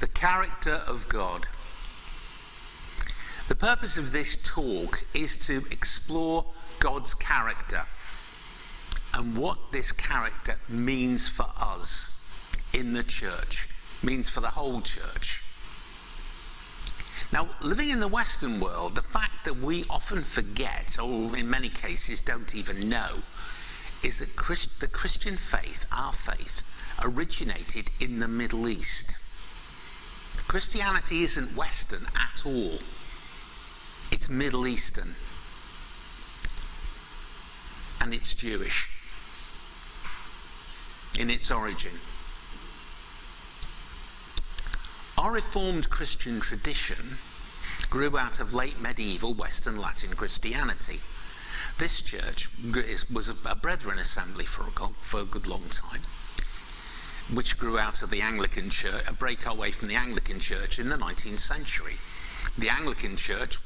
The character of God. The purpose of this talk is to explore God's character and what this character means for us in the church, means for the whole church. Now, living in the Western world, the fact that we often forget, or in many cases don't even know, is that the Christian faith, our faith, originated in the Middle East. Christianity isn't Western at all. It's Middle Eastern. And it's Jewish in its origin. Our Reformed Christian tradition grew out of late medieval Western Latin Christianity. This church was a Brethren assembly for a good long time, which grew out of the Anglican Church, a break away from the Anglican Church in the 19th century. The Anglican Church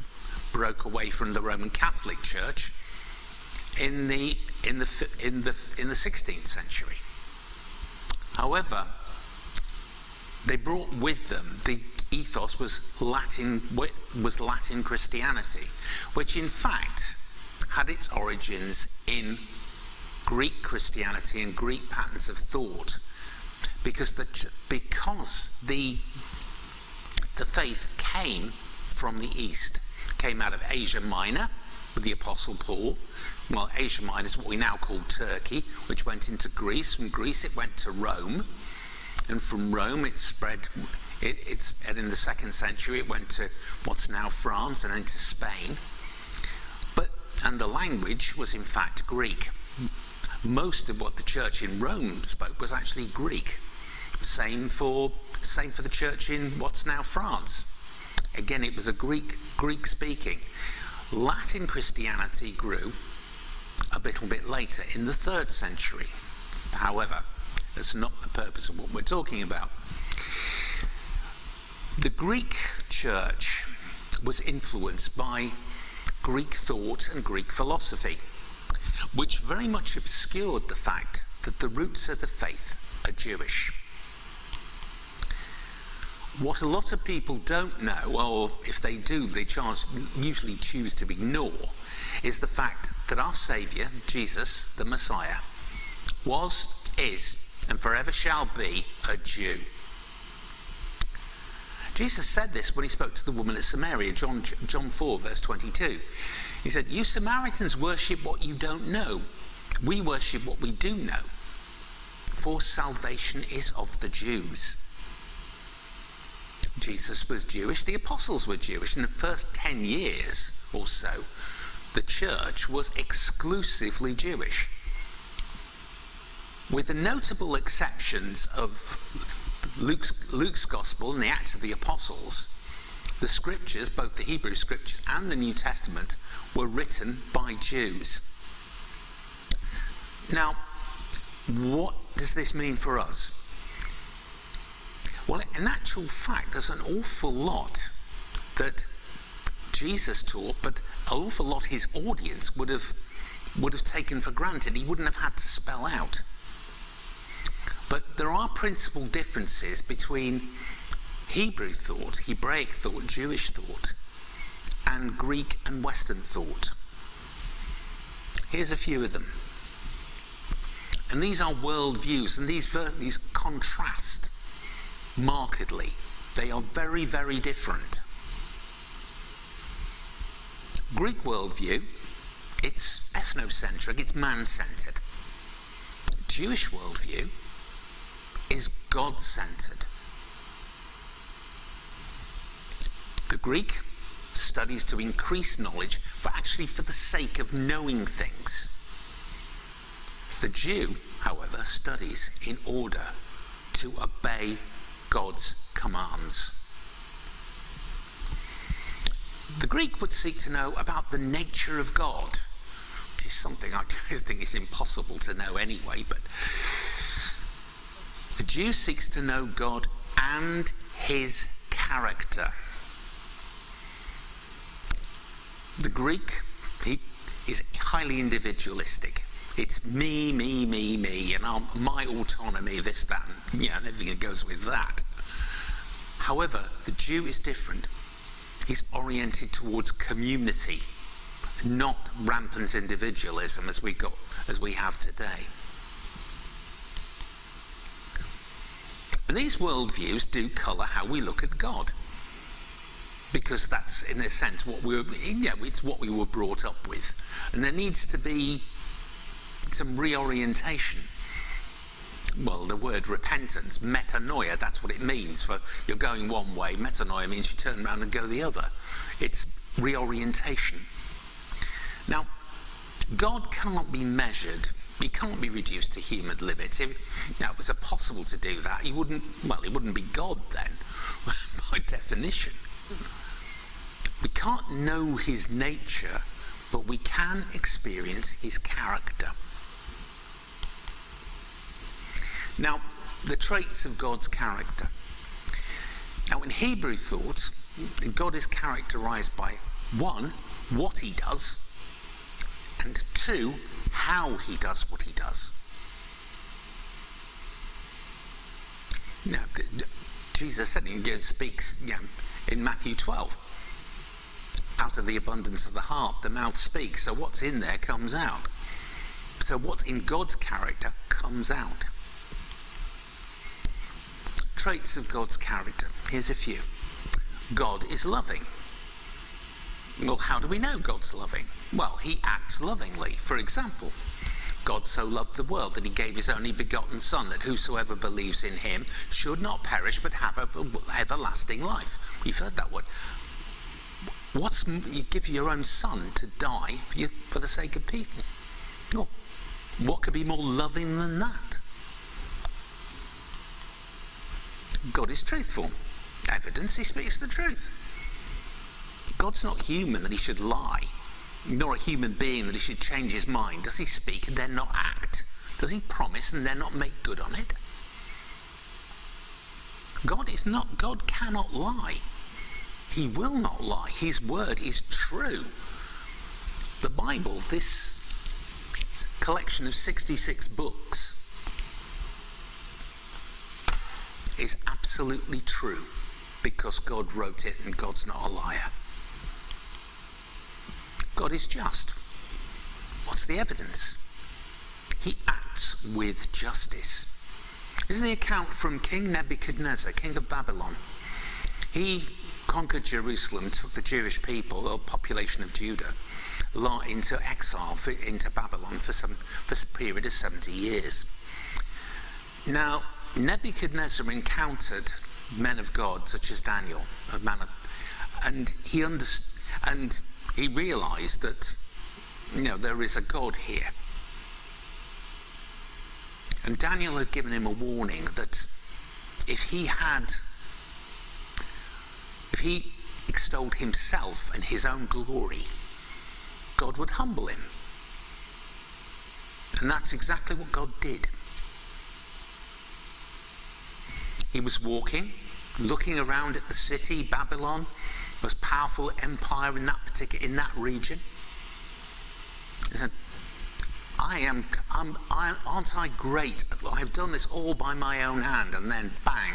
broke away from the Roman Catholic Church in the 16th century. However, they brought with them the ethos was Latin Christianity, which in fact had its origins in Greek Christianity and Greek patterns of thought, because the faith came from the East, came out of Asia Minor with the Apostle Paul. Well, Asia Minor is what we now call Turkey, which went into Greece. From Greece it went to Rome, and from Rome it spread. And in the 2nd century it went to what's now France and then to Spain. And the language was in fact Greek. Most of what the church in Rome spoke was actually Greek. Same for the church in what's now France. Again, it was a Greek speaking. Latin Christianity grew a little bit later, in the 3rd century. However, that's not the purpose of what we're talking about. The Greek church was influenced by Greek thought and Greek philosophy, which very much obscured the fact that the roots of the faith are Jewish. What a lot of people don't know, or if they do, they usually choose to ignore, is the fact that our Saviour, Jesus, the Messiah, was, is, and forever shall be a Jew. Jesus said this when he spoke to the woman at Samaria, John 4, verse 22. He said, "You Samaritans worship what you don't know. We worship what we do know. For salvation is of the Jews." Jesus was Jewish, the apostles were Jewish. In the first 10 years or so, the church was exclusively Jewish. With the notable exceptions of Luke's Gospel and the Acts of the Apostles, the scriptures, both the Hebrew scriptures and the New Testament, were written by Jews. Now, what does this mean for us? Well, in actual fact, there's an awful lot that Jesus taught, but an awful lot his audience would have taken for granted. He wouldn't have had to spell out. But there are principal differences between Hebrew thought, Hebraic thought, Jewish thought, and Greek and Western thought. Here's a few of them. And these are worldviews, and these contrast markedly. They are very, very different. Greek worldview, it's ethnocentric, it's man-centered. Jewish worldview is God-centered. The Greek studies to increase knowledge, for the sake of knowing things. The Jew, however, studies in order to obey God's commands. The Greek would seek to know about the nature of God, which is something I think is impossible to know anyway, but the Jew seeks to know God and his character. The Greek, he is highly individualistic. It's me, and my autonomy, this, that, and everything that goes with that. However, the Jew is different. He's oriented towards community, not rampant individualism as we have today. And these worldviews do colour how we look at God, because that's, in a sense, it's what we were brought up with. And there needs to be some reorientation. Well, the word repentance, metanoia, that's what it means. For you're going one way, metanoia means you turn around and go the other. It's reorientation. Now, God cannot be measured. He can't be reduced to human limits. If it was possible to do that, he wouldn't be God then, by definition. We can't know his nature, but we can experience his character. Now, the traits of God's character. Now, in Hebrew thought, God is characterized by 1, what he does, and 2, how he does what he does. Now, Jesus said, he speaks in Matthew 12, out of the abundance of the heart, the mouth speaks. So what's in there comes out. So what's in God's character comes out. Traits of God's character. Here's a few. God is loving. Well, how do we know God's loving? Well, he acts lovingly. For example, God so loved the world that he gave his only begotten Son, that whosoever believes in him should not perish but have everlasting life. We've heard that word. You give your own Son to die for the sake of people. Oh, what could be more loving than that? God is truthful. Evidence, he speaks the truth. God's not human that he should lie, nor a human being that he should change his mind. Does he speak and then not act? Does he promise and then not make good on it? God cannot lie. He will not lie. His word is true. The Bible, this collection of 66 books, is absolutely true because God wrote it and God's not a liar. God is just. What's the evidence? He acts with justice. This is the account from King Nebuchadnezzar, king of Babylon. He conquered Jerusalem, took the Jewish people, or population of Judah, into exile, into Babylon for a period of 70 years. Now, Nebuchadnezzar encountered men of God such as Daniel, and he realized that there is a God here. And Daniel had given him a warning that if he extolled himself and his own glory, God would humble him. And that's exactly what God did. He was walking, looking around at the city, Babylon, most powerful empire in that region. He said, aren't I great? I've done this all by my own hand. And then bang,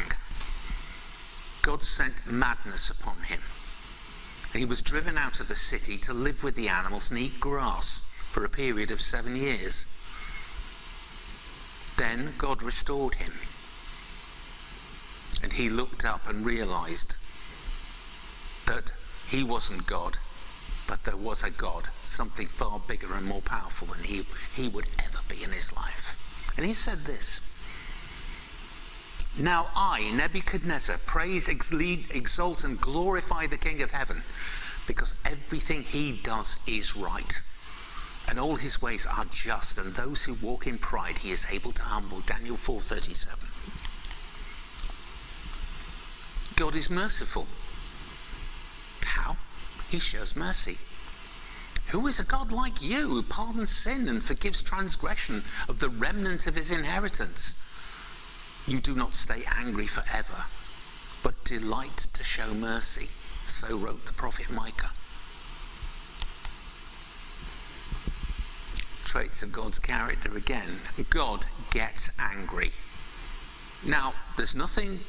God sent madness upon him. And he was driven out of the city to live with the animals and eat grass for a period of 7 years. Then God restored him. And he looked up and realized that he wasn't God, but there was a God, something far bigger and more powerful than he would ever be in his life. And he said this: "Now I, Nebuchadnezzar, praise, exalt and glorify the King of heaven, because everything he does is right, and all his ways are just, and those who walk in pride he is able to humble." Daniel 4:37. God is merciful. How? He shows mercy. Who is a God like you, who pardons sin and forgives transgression of the remnant of his inheritance? You do not stay angry forever, but delight to show mercy. So wrote the prophet Micah. Traits of God's character again. God gets angry. Now, there's nothing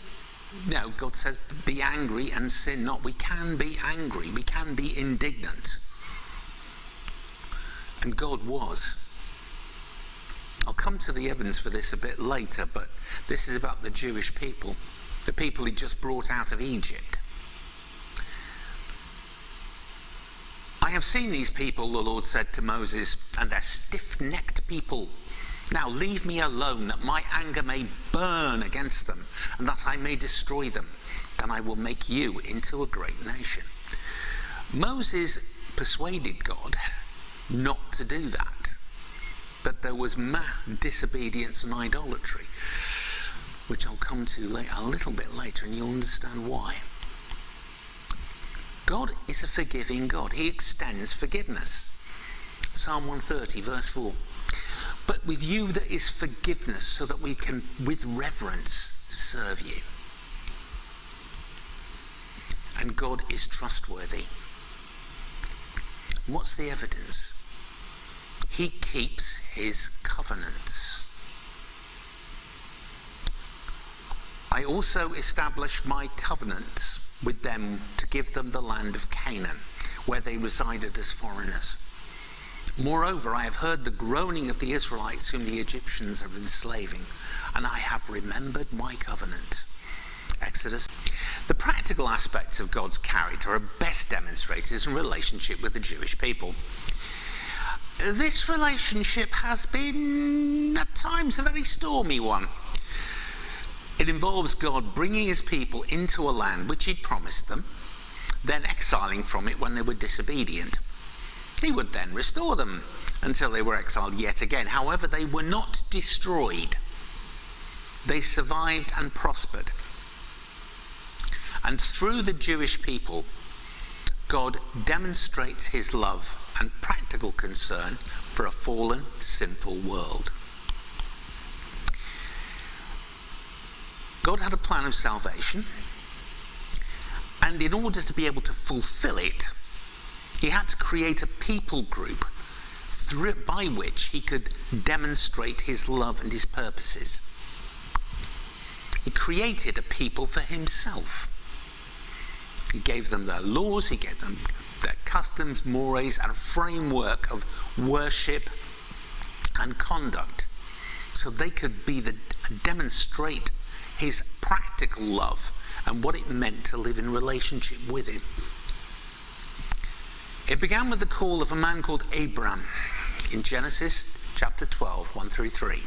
No, God says, be angry and sin not. We can be angry. We can be indignant. And God was. I'll come to the evidence for this a bit later, but this is about the Jewish people, the people he just brought out of Egypt. I have seen these people, the Lord said to Moses, and they're stiff-necked people. Now leave me alone, that my anger may burn against them, and that I may destroy them. Then I will make you into a great nation. Moses persuaded God not to do that. But there was disobedience and idolatry, which I'll come to a little bit later, and you'll understand why. God is a forgiving God. He extends forgiveness. Psalm 130, verse 4. But with you there is forgiveness, so that we can, with reverence, serve you. And God is trustworthy. What's the evidence? He keeps his covenants. I also established my covenants with them to give them the land of Canaan, where they resided as foreigners. Moreover, I have heard the groaning of the Israelites whom the Egyptians are enslaving, and I have remembered my covenant. Exodus. The practical aspects of God's character are best demonstrated in relationship with the Jewish people. This relationship has been, at times, a very stormy one. It involves God bringing his people into a land which he'd promised them, then exiling from it when they were disobedient. He would then restore them until they were exiled yet again. However, they were not destroyed. They survived and prospered. And through the Jewish people, God demonstrates his love and practical concern for a fallen, sinful world. God had a plan of salvation, and in order to be able to fulfill it, he had to create a people group by which he could demonstrate his love and his purposes. He created a people for himself. He gave them their laws, he gave them their customs, mores, and a framework of worship and conduct, so they could demonstrate his practical love and what it meant to live in relationship with him. It began with the call of a man called Abram in Genesis chapter 12, 1 through 3.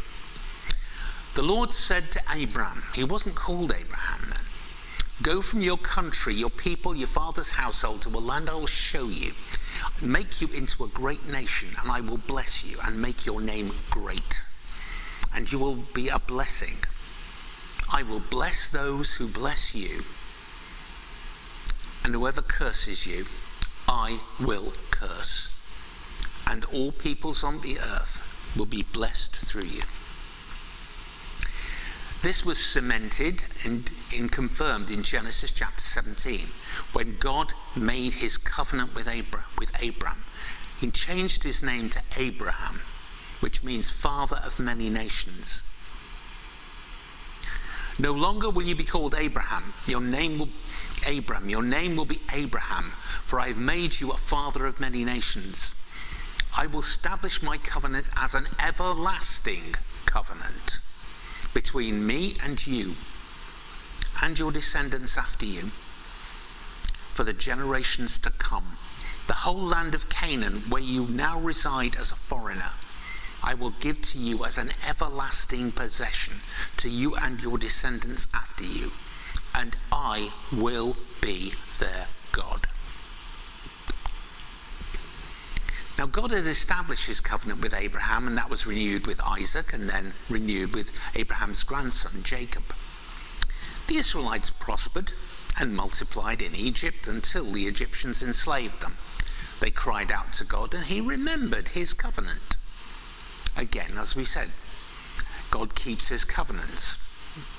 The Lord said to Abram, he wasn't called Abraham then, go from your country, your people, your father's household to a land I will show you, make you into a great nation, and I will bless you and make your name great, and you will be a blessing. I will bless those who bless you, and whoever curses you, I will curse. And all peoples on the earth will be blessed through you. This was cemented and confirmed in Genesis chapter 17, when God made his covenant with Abram. He changed his name to Abraham, which means father of many nations. No longer will you be called Abraham. Your name will be Abraham, for I have made you a father of many nations. I will establish my covenant as an everlasting covenant between me and you and your descendants after you for the generations to come. The whole land of Canaan, where you now reside as a foreigner, I will give to you as an everlasting possession, to you and your descendants after you, and I will be their God. Now, God had established his covenant with Abraham, and that was renewed with Isaac, and then renewed with Abraham's grandson, Jacob. The Israelites prospered and multiplied in Egypt until the Egyptians enslaved them. They cried out to God, and he remembered his covenant. Again, as we said, God keeps his covenants.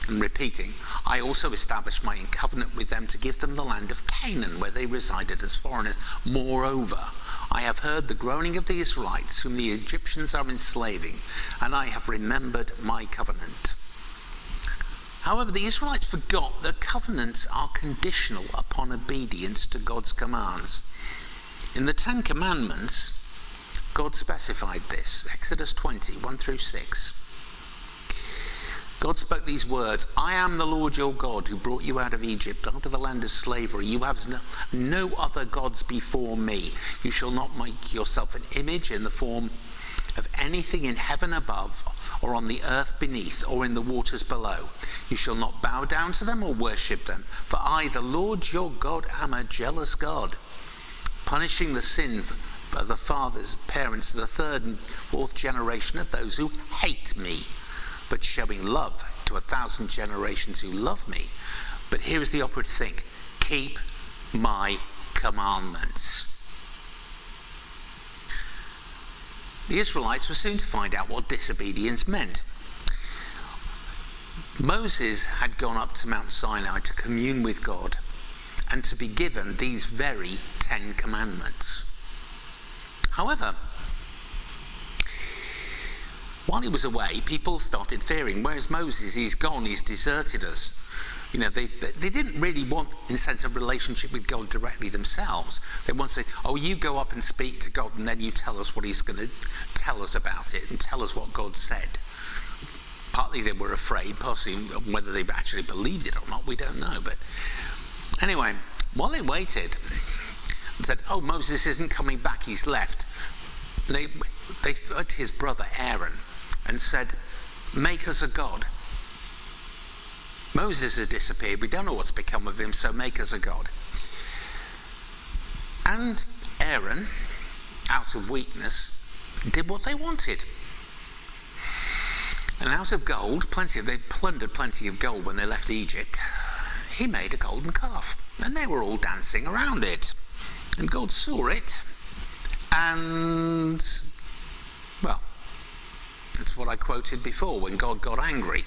And repeating, I also established my covenant with them to give them the land of Canaan, where they resided as foreigners. Moreover, I have heard the groaning of the Israelites, whom the Egyptians are enslaving, and I have remembered my covenant. However, the Israelites forgot that covenants are conditional upon obedience to God's commands. In the 10 Commandments, God specified this. Exodus 20, 1 through 6. God spoke these words, I am the Lord your God who brought you out of Egypt, out of the land of slavery. You have no other gods before me. You shall not make yourself an image in the form of anything in heaven above, or on the earth beneath, or in the waters below. You shall not bow down to them or worship them. For I, the Lord your God, am a jealous God, punishing the sin of the fathers, parents, the third and fourth generation of those who hate me, but showing love to 1,000 generations who love me. But here is the operative thing. Keep my commandments. The Israelites were soon to find out what disobedience meant. Moses had gone up to Mount Sinai to commune with God and to be given these very 10 commandments. However, while he was away, people started fearing, where's Moses? He's gone, he's deserted us. You know, they didn't really want, in a sense, a relationship with God directly themselves. They want to say, oh, you go up and speak to God and then you tell us what he's going to tell us about it and tell us what God said. Partly they were afraid, possibly whether they actually believed it or not, we don't know. But anyway, while they waited, they said, oh, Moses isn't coming back, he's left. And they went to his brother Aaron and said, make us a god. Moses has disappeared, we don't know what's become of him, so make us a god. And Aaron, out of weakness, did what they wanted. And out of gold, they plundered plenty of gold when they left Egypt. He made a golden calf, and they were all dancing around it. And God saw it, and, well, that's what I quoted before, when God got angry.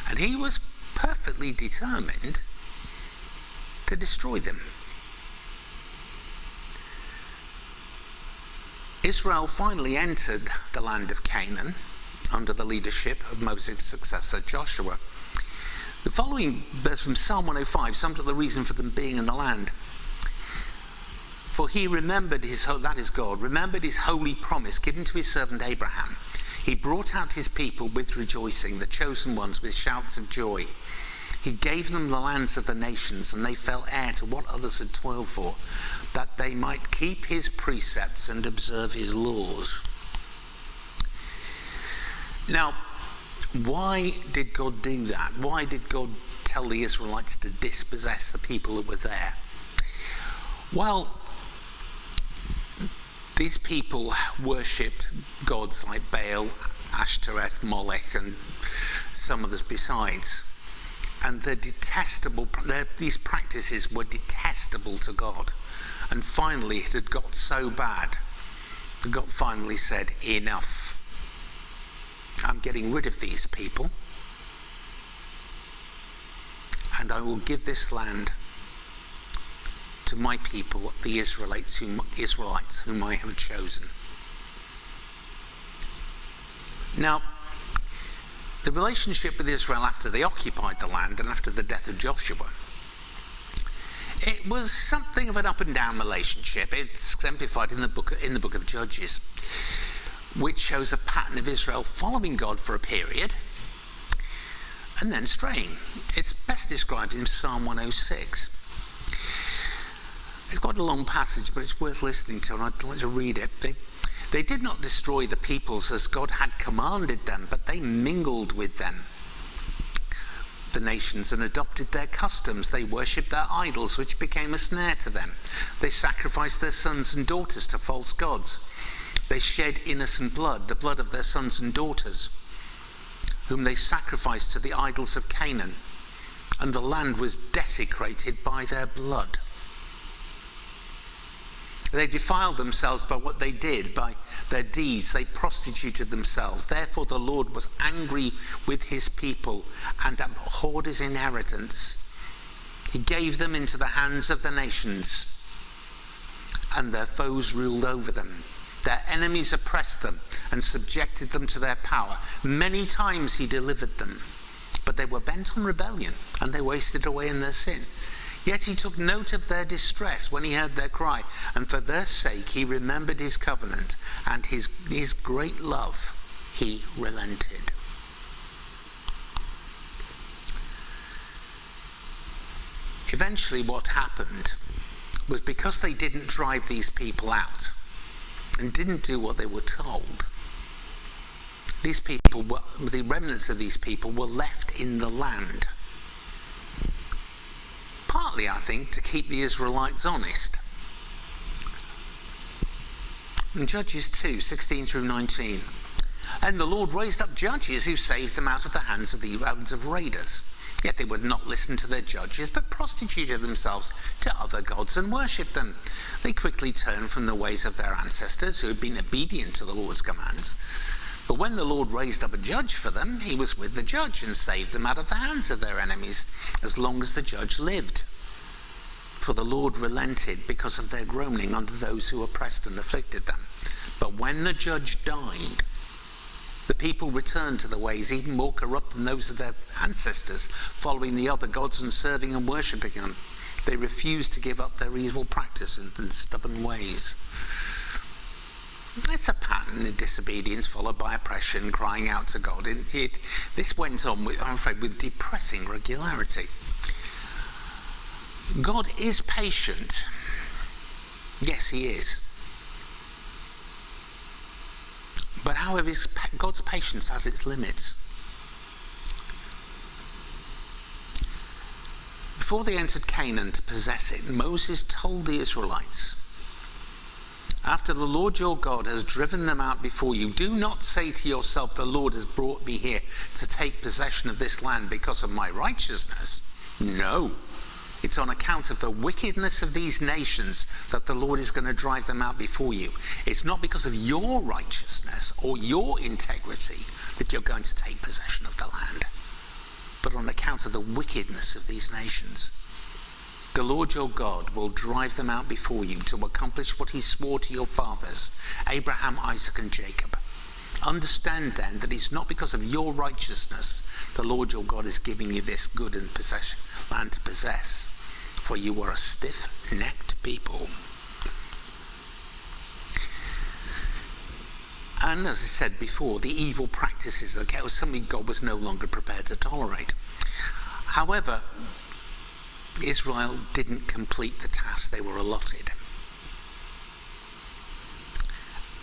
And he was perfectly determined to destroy them. Israel finally entered the land of Canaan under the leadership of Moses' successor Joshua. The following verse from Psalm 105 sums up the reason for them being in the land. For he remembered that is God, remembered his holy promise given to his servant Abraham. He brought out his people with rejoicing, the chosen ones with shouts of joy. He gave them the lands of the nations, and they fell heir to what others had toiled for, that they might keep his precepts and observe his laws. Now, why did God do that? Why did God tell the Israelites to dispossess the people that were there? Well, these people worshipped gods like Baal, Ashtoreth, Molech, and some others besides. And these practices were detestable to God. And finally, it had got so bad that God finally said, enough. I'm getting rid of these people, and I will give this land to my people, the Israelites whom I have chosen. Now, the relationship with Israel after they occupied the land and after the death of Joshua, it was something of an up and down relationship. It's exemplified in the book of Judges, which shows a pattern of Israel following God for a period and then straying. It's best described in Psalm 106. It's quite a long passage, but it's worth listening to, and I'd like to read it. They did not destroy the peoples as God had commanded them, but they mingled with them, the nations, and adopted their customs. They worshipped their idols, which became a snare to them. They sacrificed their sons and daughters to false gods. They shed innocent blood, the blood of their sons and daughters, whom they sacrificed to the idols of Canaan, and the land was desecrated by their blood. They defiled themselves by what they did, by their deeds. They prostituted themselves. Therefore the Lord was angry with his people and abhorred his inheritance. He gave them into the hands of the nations, and their foes ruled over them. Their enemies oppressed them and subjected them to their power. Many times he delivered them, but they were bent on rebellion, and they wasted away in their sin. Yet he took note of their distress when he heard their cry, and for their sake he remembered his covenant, and his great love he relented. Eventually what happened was, because they didn't drive these people out and didn't do what they were told, the remnants of these people were left in the land. Partly, I think, to keep the Israelites honest. In Judges 2, 16 through 19, and the Lord raised up judges who saved them out of the hands of raiders. Yet they would not listen to their judges, but prostituted themselves to other gods and worshipped them. They quickly turned from the ways of their ancestors who had been obedient to the Lord's commands. But when the Lord raised up a judge for them, he was with the judge and saved them out of the hands of their enemies, as long as the judge lived. For the Lord relented because of their groaning under those who oppressed and afflicted them. But when the judge died, the people returned to the ways even more corrupt than those of their ancestors, following the other gods and serving and worshipping them. They refused to give up their evil practices and stubborn ways. It's a pattern in disobedience followed by oppression, crying out to God. This went on, I'm afraid, with depressing regularity. God is patient. Yes, he is. But however, God's patience has its limits. Before they entered Canaan to possess it, Moses told the Israelites, after the Lord your God has driven them out before you, do not say to yourself, the Lord has brought me here to take possession of this land because of my righteousness. No, it's on account of the wickedness of these nations that the Lord is going to drive them out before you. It's not because of your righteousness or your integrity that you're going to take possession of the land, but on account of the wickedness of these nations. The Lord your God will drive them out before you to accomplish what he swore to your fathers, Abraham, Isaac, and Jacob. Understand then that it's not because of your righteousness the Lord your God is giving you this good and land to possess, for you are a stiff-necked people. And as I said before, the evil practices of the was something God was no longer prepared to tolerate. However, Israel didn't complete the task they were allotted.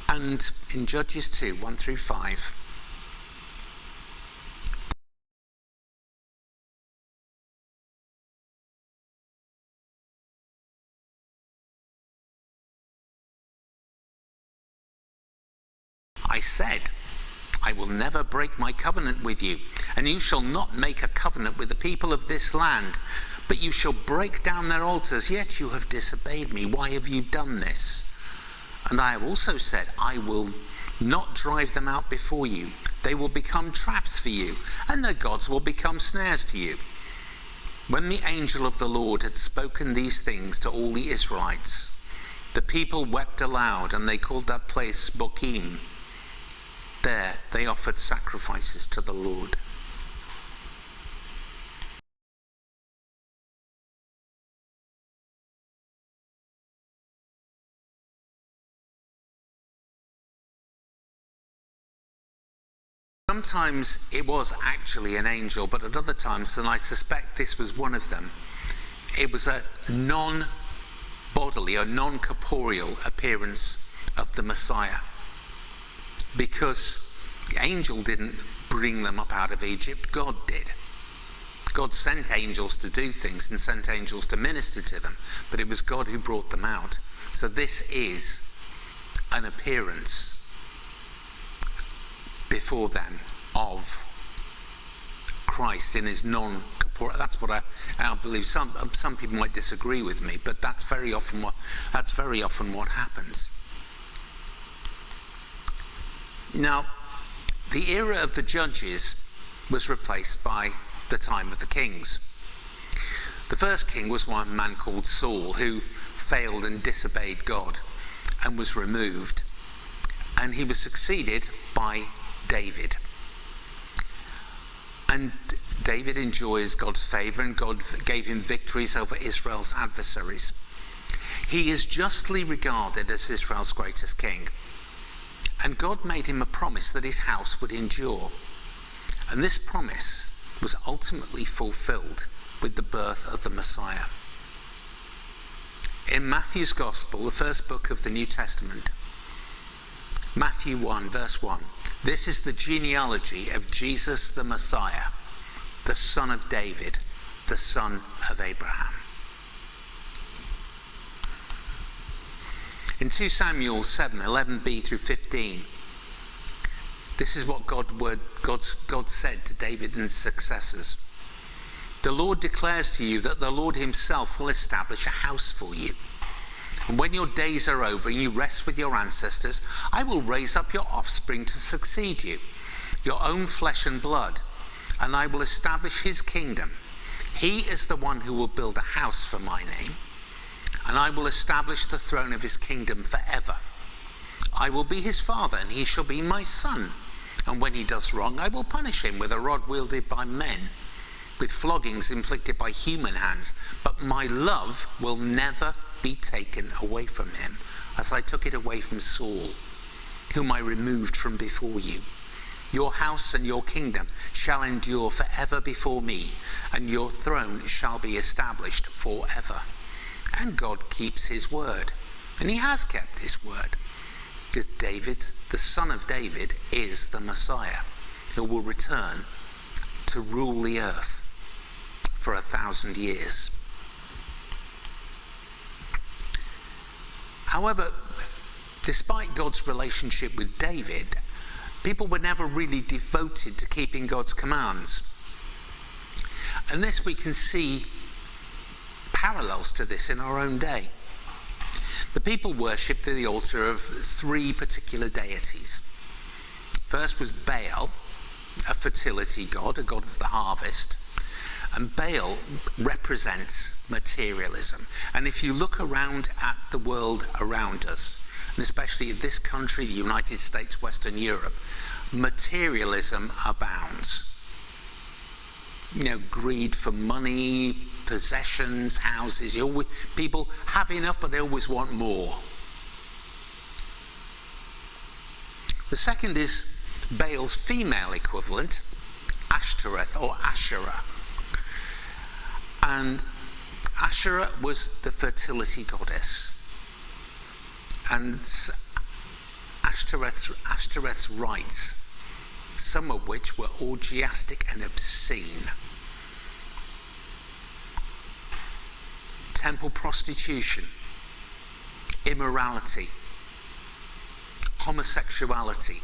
And in Judges 2, 1 through 5, I said, I will never break my covenant with you, and you shall not make a covenant with the people of this land, but you shall break down their altars, yet you have disobeyed me. Why have you done this? And I have also said, I will not drive them out before you. They will become traps for you, and their gods will become snares to you. When the angel of the Lord had spoken these things to all the Israelites, the people wept aloud, and they called that place Bokim. There they offered sacrifices to the Lord. Sometimes it was actually an angel, but at other times, and I suspect this was one of them, it was a non-bodily or non-corporeal appearance of the Messiah. Because the angel didn't bring them up out of Egypt, God did. God sent angels to do things and sent angels to minister to them, but it was God who brought them out. So this is an appearance before them of Christ in his non-corporeal. That's what I believe. Some people might disagree with me, but that's very often what happens. Now, the era of the judges was replaced by the time of the kings. The first king was one man called Saul, who failed and disobeyed God and was removed, and he was succeeded by David. And David enjoys God's favor, and God gave him victories over Israel's adversaries. He is justly regarded as Israel's greatest king. And God made him a promise that his house would endure. And this promise was ultimately fulfilled with the birth of the Messiah. In Matthew's Gospel, the first book of the New Testament, Matthew 1, verse 1, this is the genealogy of Jesus the Messiah, the son of David, the son of Abraham. In 2 Samuel 7, 11b through 15, this is what God said to David and his successors. The Lord declares to you that the Lord himself will establish a house for you. And when your days are over and you rest with your ancestors, I will raise up your offspring to succeed you, your own flesh and blood, and I will establish his kingdom. He is the one who will build a house for my name, and I will establish the throne of his kingdom forever. I will be his father, and he shall be my son. And when he does wrong, I will punish him with a rod wielded by men, with floggings inflicted by human hands. But my love will never be taken away from him, as I took it away from Saul, whom I removed from before you. Your house and your kingdom shall endure forever before me, and your throne shall be established forever. And God keeps his word, and he has kept his word. Because David, the son of David, is the Messiah who will return to rule the earth for 1,000 years. However, despite God's relationship with David, people were never really devoted to keeping God's commands. And this we can see parallels to this in our own day. The people worshipped at the altar of 3 particular deities. First was Baal, a fertility god, a god of the harvest. And Baal represents materialism. And if you look around at the world around us, and especially in this country, the United States, Western Europe, materialism abounds. You know, greed for money, possessions, houses. People have enough, but they always want more. The second is Baal's female equivalent, Ashtoreth or Asherah. And Asherah was the fertility goddess. And Ashtoreth's rites, some of which were orgiastic and obscene. Temple prostitution, immorality, homosexuality,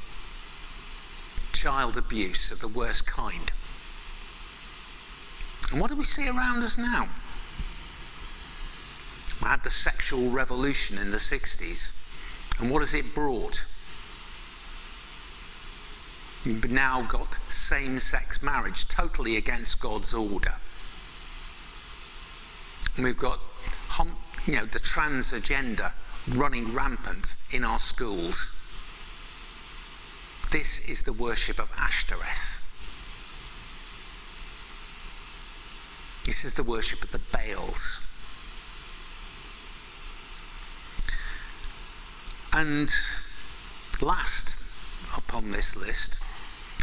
child abuse of the worst kind. And what do we see around us now? We had the sexual revolution in the 60s, and what has it brought? You've now got same-sex marriage, totally against God's order. And we've got the trans agenda running rampant in our schools. This is the worship of Ashtoreth. This is the worship of the Baals. And last upon this list,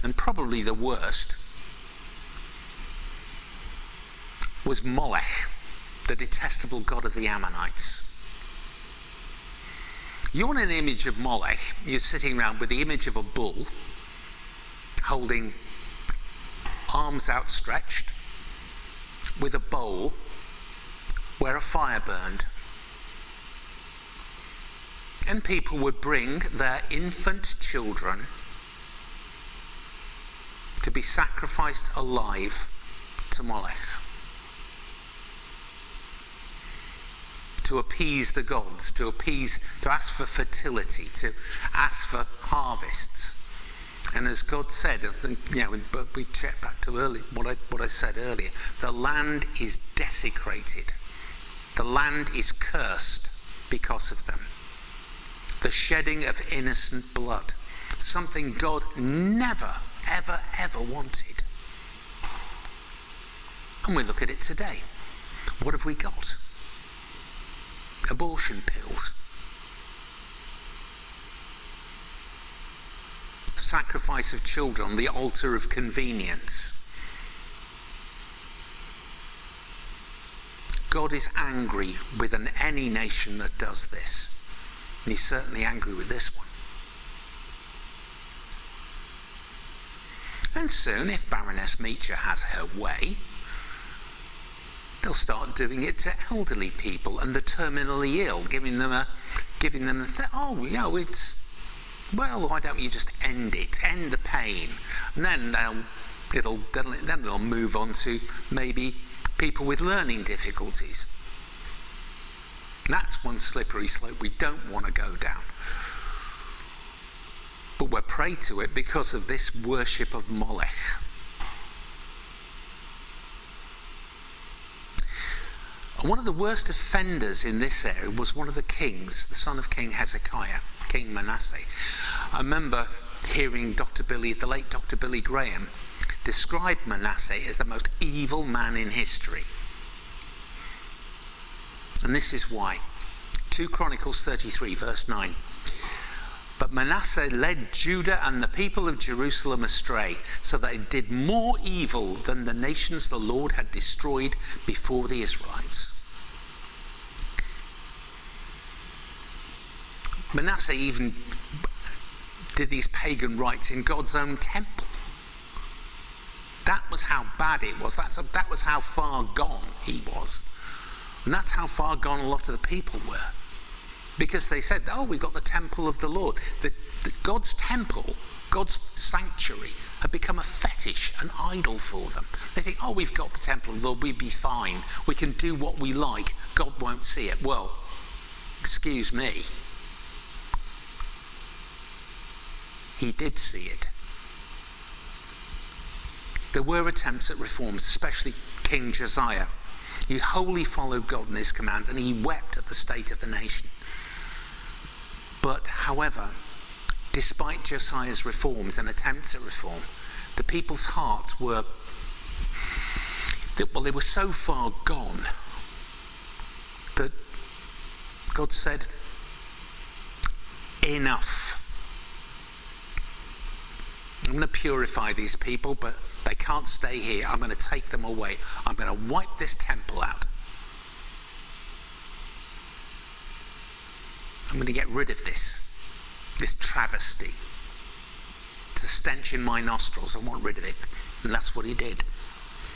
and probably the worst, was Molech, the detestable god of the Ammonites. You want an image of Molech, you're sitting around with the image of a bull holding arms outstretched with a bowl where a fire burned. And people would bring their infant children to be sacrificed alive to Molech, to appease the gods, to ask for fertility, to ask for harvests. And as God said, I think, but we check back to what I said earlier, the land is desecrated. The land is cursed because of them. The shedding of innocent blood, something God never, ever, ever wanted. And we look at it today. What have we got? Abortion pills. Sacrifice of children on the altar of convenience. God is angry with any nation that does this. And he's certainly angry with this one. And soon, if Baroness Meacher has her way, they'll start doing it to elderly people and the terminally ill, giving them why don't you just end the pain, and then it'll move on to maybe people with learning difficulties. And that's one slippery slope we don't want to go down. But we're prey to it because of this worship of Molech. And one of the worst offenders in this area was one of the kings, the son of King Hezekiah, King Manasseh. I remember hearing the late Dr. Billy Graham describe Manasseh as the most evil man in history. And this is why. 2 Chronicles 33 verse 9. But Manasseh led Judah and the people of Jerusalem astray, so that it did more evil than the nations the Lord had destroyed before the Israelites. Manasseh even did these pagan rites in God's own temple. That was how bad it was. That was how far gone he was. And that's how far gone a lot of the people were. Because they said, we've got the temple of the Lord. God's temple, God's sanctuary, had become a fetish, an idol for them. They think, we've got the temple of the Lord, we'd be fine. We can do what we like. God won't see it. Well, excuse me. He did see it. There were attempts at reforms, especially King Josiah. He wholly followed God and his commands, and he wept at the state of the nation. But, however, despite Josiah's reforms and attempts at reform, the people's hearts they were so far gone that God said, enough. I'm going to purify these people, but they can't stay here. I'm going to take them away. I'm going to wipe this temple out. I'm going to get rid of this travesty. It's a stench in my nostrils. I want rid of it. And that's what he did.